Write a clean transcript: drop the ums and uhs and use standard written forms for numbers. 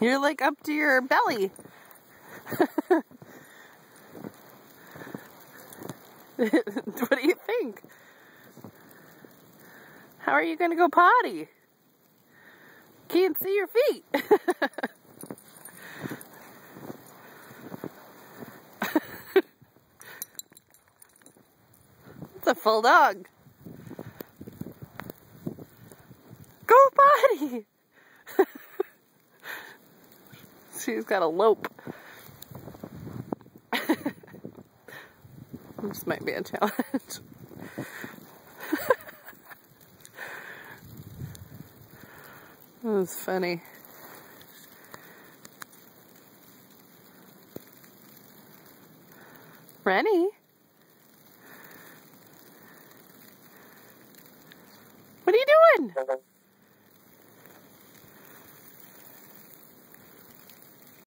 You're like up to your belly. What do you think? How are you going to go potty? Can't see your feet. It's a full dog. Go potty. She's got a lope. This might be a challenge. That was funny.